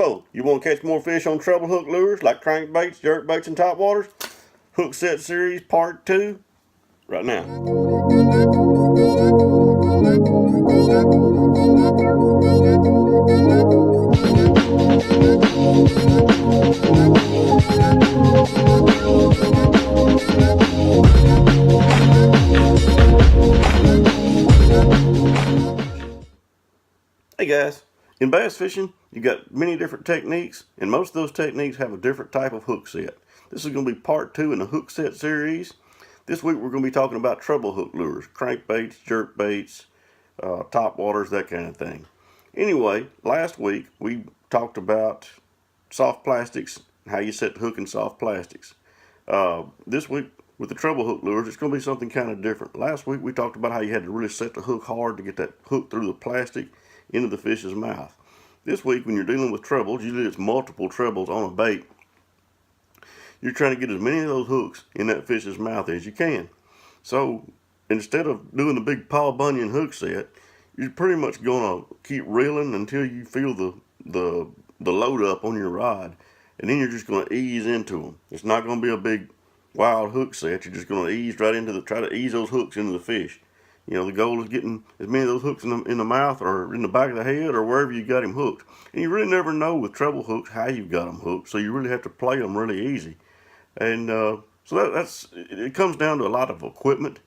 So, you want to catch more fish on treble hook lures like crankbaits, jerkbaits, and topwaters? Hook Set Series Part 2, right now. Hey guys, in bass fishing, you got many different techniques, and most of those techniques have a different type of hook set. This is going to be part 2 in the Hook Set series. This week we're going to be talking about treble hook lures, crankbaits, jerkbaits, topwaters, that kind of thing. Anyway, last week we talked about soft plastics, how you set the hook in soft plastics. This week with the treble hook lures, it's going to be something kind of different. Last week we talked about how you had to really set the hook hard to get that hook through the plastic into the fish's mouth. This week, when you're dealing with trebles, usually it's multiple trebles on a bait. You're trying to get as many of those hooks in that fish's mouth as you can. So instead of doing the big Paul Bunyan hook set, you're pretty much going to keep reeling until you feel the load up on your rod, and then you're just going to ease into them. It's not going to be a big wild hook set. You're just going to ease right into try to ease those hooks into the fish. You know, the goal is getting as many of those hooks in the mouth or in the back of the head or wherever you got him hooked. And you really never know with treble hooks how you've got them hooked, so you really have to play them really easy. And so it comes down to a lot of equipment,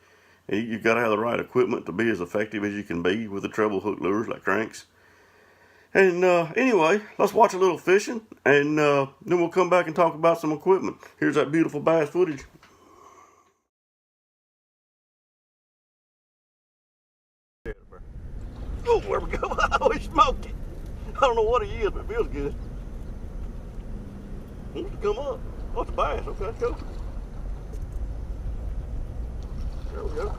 and you've got to have the right equipment to be as effective as you can be with the treble hook lures like cranks. And anyway, let's watch a little fishing, and then we'll come back and talk about some equipment. Here's that beautiful bass footage. Oh, there we go. Oh, he smoked it. I don't know what he is, but it feels good. He wants to come up. Oh, it's a bass. Okay, let's go. There we go.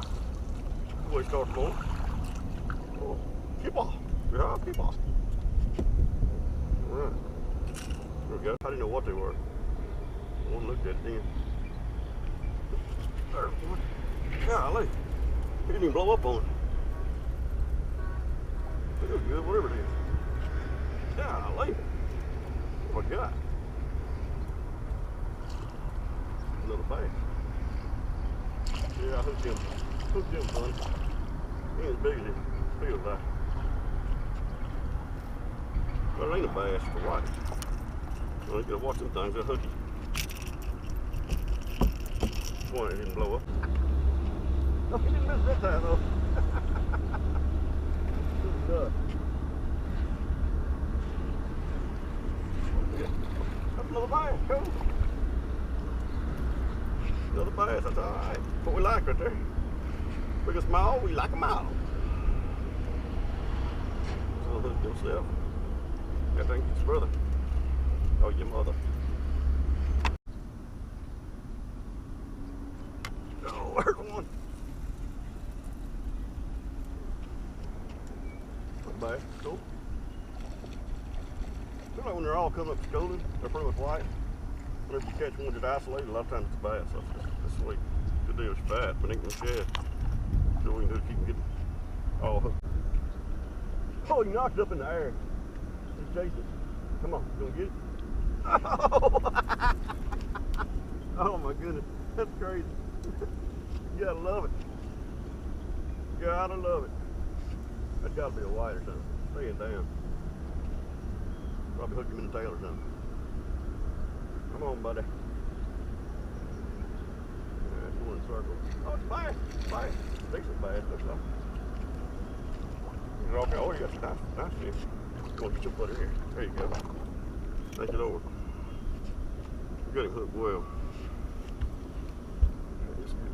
Boy, he starts going. Oh, keep off. Yeah, keep off. All right. There we go. I didn't know what they were. I want to look at it then. There. Golly. He didn't even blow up on it. Feels good, whatever it is. Golly. What I got? Another bass. Yeah, I hooked him, son. He ain't as big as he feels like. But it ain't a bass for white. Well, you gotta watch them things, they're hooky. One that didn't blow up. Oh, he didn't miss that time though. Good. That's another bass, cool. Another bass, that's alright. What we like right there. Big or small, we like them all. So hook yourself. I think it's brother. Oh, your mother. Oh, there's one. Bass, cool. Feel like when they're all coming up scolded, they're pretty much white. Whenever you catch one just isolated, a lot of times it's a bass. That's sweet. Good deal, it's fat, but ain't no shad. So what we can do is keep them getting all hooked. Oh, he knocked it up in the air. Just chase it. Come on, you gonna get it? Oh, oh my goodness, that's crazy. You gotta love it. Gotta love it. That's gotta be a white or something. Staying down. Probably hook him in the tail or something. Come on, buddy. Yeah, going in circles. Oh, it's a bass. Bass. Decent bass, looks like. Okay. Oh, you got some nice fish. Go on, get your butter here. There you go. Take it over. You got him hooked well. That's good.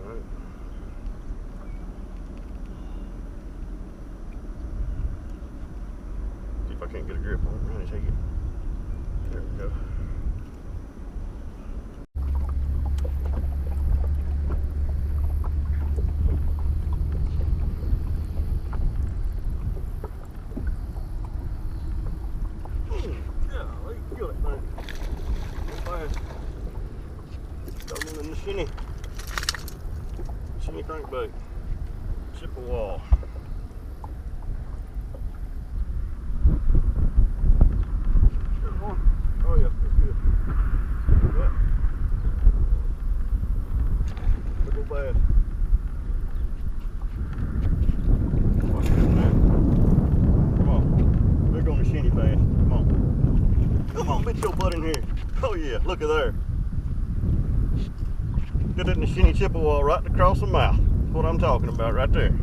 All right. See if I can't get a grip on it around his head. There we go. Shinny crankbait, Chippewa. ass. Come on. Come on, get your butt in here. Oh yeah, look at there. Get that in the shinny Chippewa right across the mouth. That's what I'm talking about right there.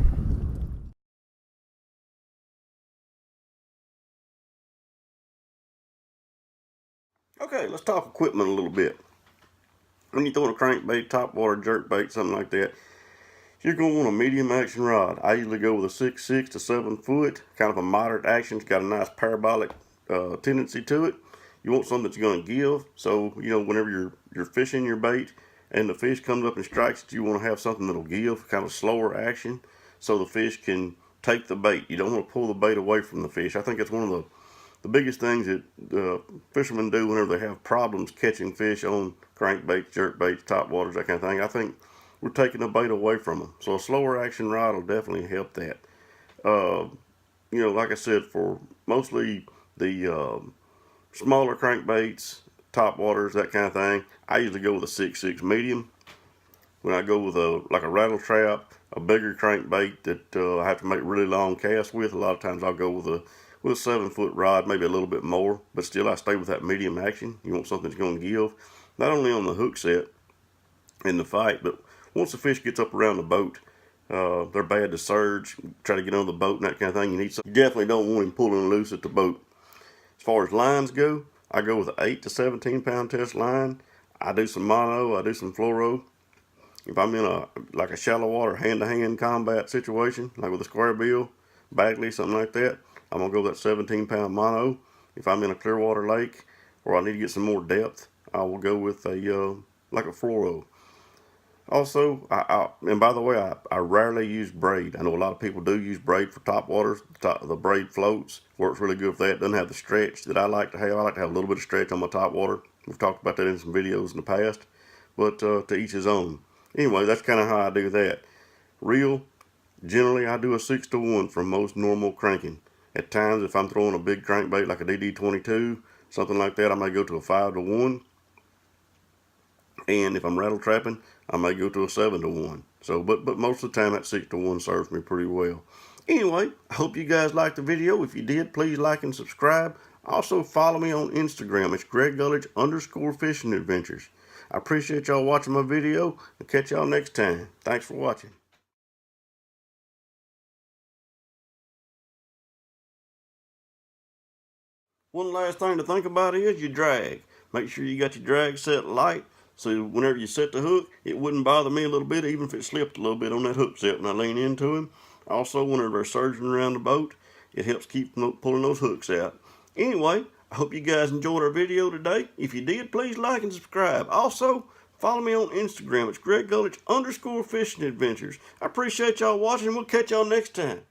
Okay, let's talk equipment a little bit. When you're throwing a crankbait, topwater, jerkbait, something like that, you're going to want a medium action rod. I usually go with a 6'6" to 7 foot, kind of a moderate action. It's got a nice parabolic tendency to it. You want something that's going to give, so you know whenever you're fishing your bait and the fish comes up and strikes it, you want to have something that'll give, kind of slower action, so the fish can take the bait. You don't want to pull the bait away from the fish. I think it's one of the biggest things that fishermen do whenever they have problems catching fish on crankbaits, jerkbaits, topwaters, that kind of thing. I think we're taking the bait away from them. So a slower action rod will definitely help that. You know, like I said, for mostly the smaller crankbaits, topwaters, that kind of thing, I usually go with a 6'6" medium. When I go with like a rattle trap, a bigger crankbait that I have to make really long casts with, a lot of times I'll go with a 7 foot rod, maybe a little bit more, but still I stay with that medium action. You want something that's going to give, not only on the hook set in the fight, but once the fish gets up around the boat, they're bad to surge, try to get on the boat and that kind of thing. You definitely don't want him pulling loose at the boat. As far as lines go, I go with an 8 to 17 pound test line. I do some mono, I do some fluoro. If I'm in like a shallow water hand-to-hand combat situation, like with a square bill, Bagley, something like that, I'm gonna go with that 17 pound mono. If I'm in a clear water lake or I need to get some more depth, I will go with a like a fluoro. Also, and by the way, I rarely use braid. I know a lot of people do use braid for top waters. The braid floats, works really good for that. Doesn't have the stretch that I like to have. I like to have a little bit of stretch on my top water. We've talked about that in some videos in the past, but to each his own. Anyway, that's kind of how I do that. Reel, generally I do a 6 to 1 for most normal cranking. At times, if I'm throwing a big crankbait like a DD22, something like that, I may go to a 5 to 1. And if I'm rattle trapping, I may go to a 7 to 1. So, but most of the time that 6 to 1 serves me pretty well. Anyway, I hope you guys liked the video. If you did, please like and subscribe. Also follow me on Instagram. It's _Fishing Adventures. I appreciate y'all watching my video, and catch y'all next time. Thanks for watching. One last thing to think about is your drag. Make sure you got your drag set light, so whenever you set the hook, it wouldn't bother me a little bit, even if it slipped a little bit on that hook set when I lean into him. Also, whenever they're surging around the boat, it helps keep pulling those hooks out. Anyway, I hope you guys enjoyed our video today. If you did, please like and subscribe. Also, follow me on Instagram. It's _Fishing Adventures. I appreciate y'all watching. We'll catch y'all next time.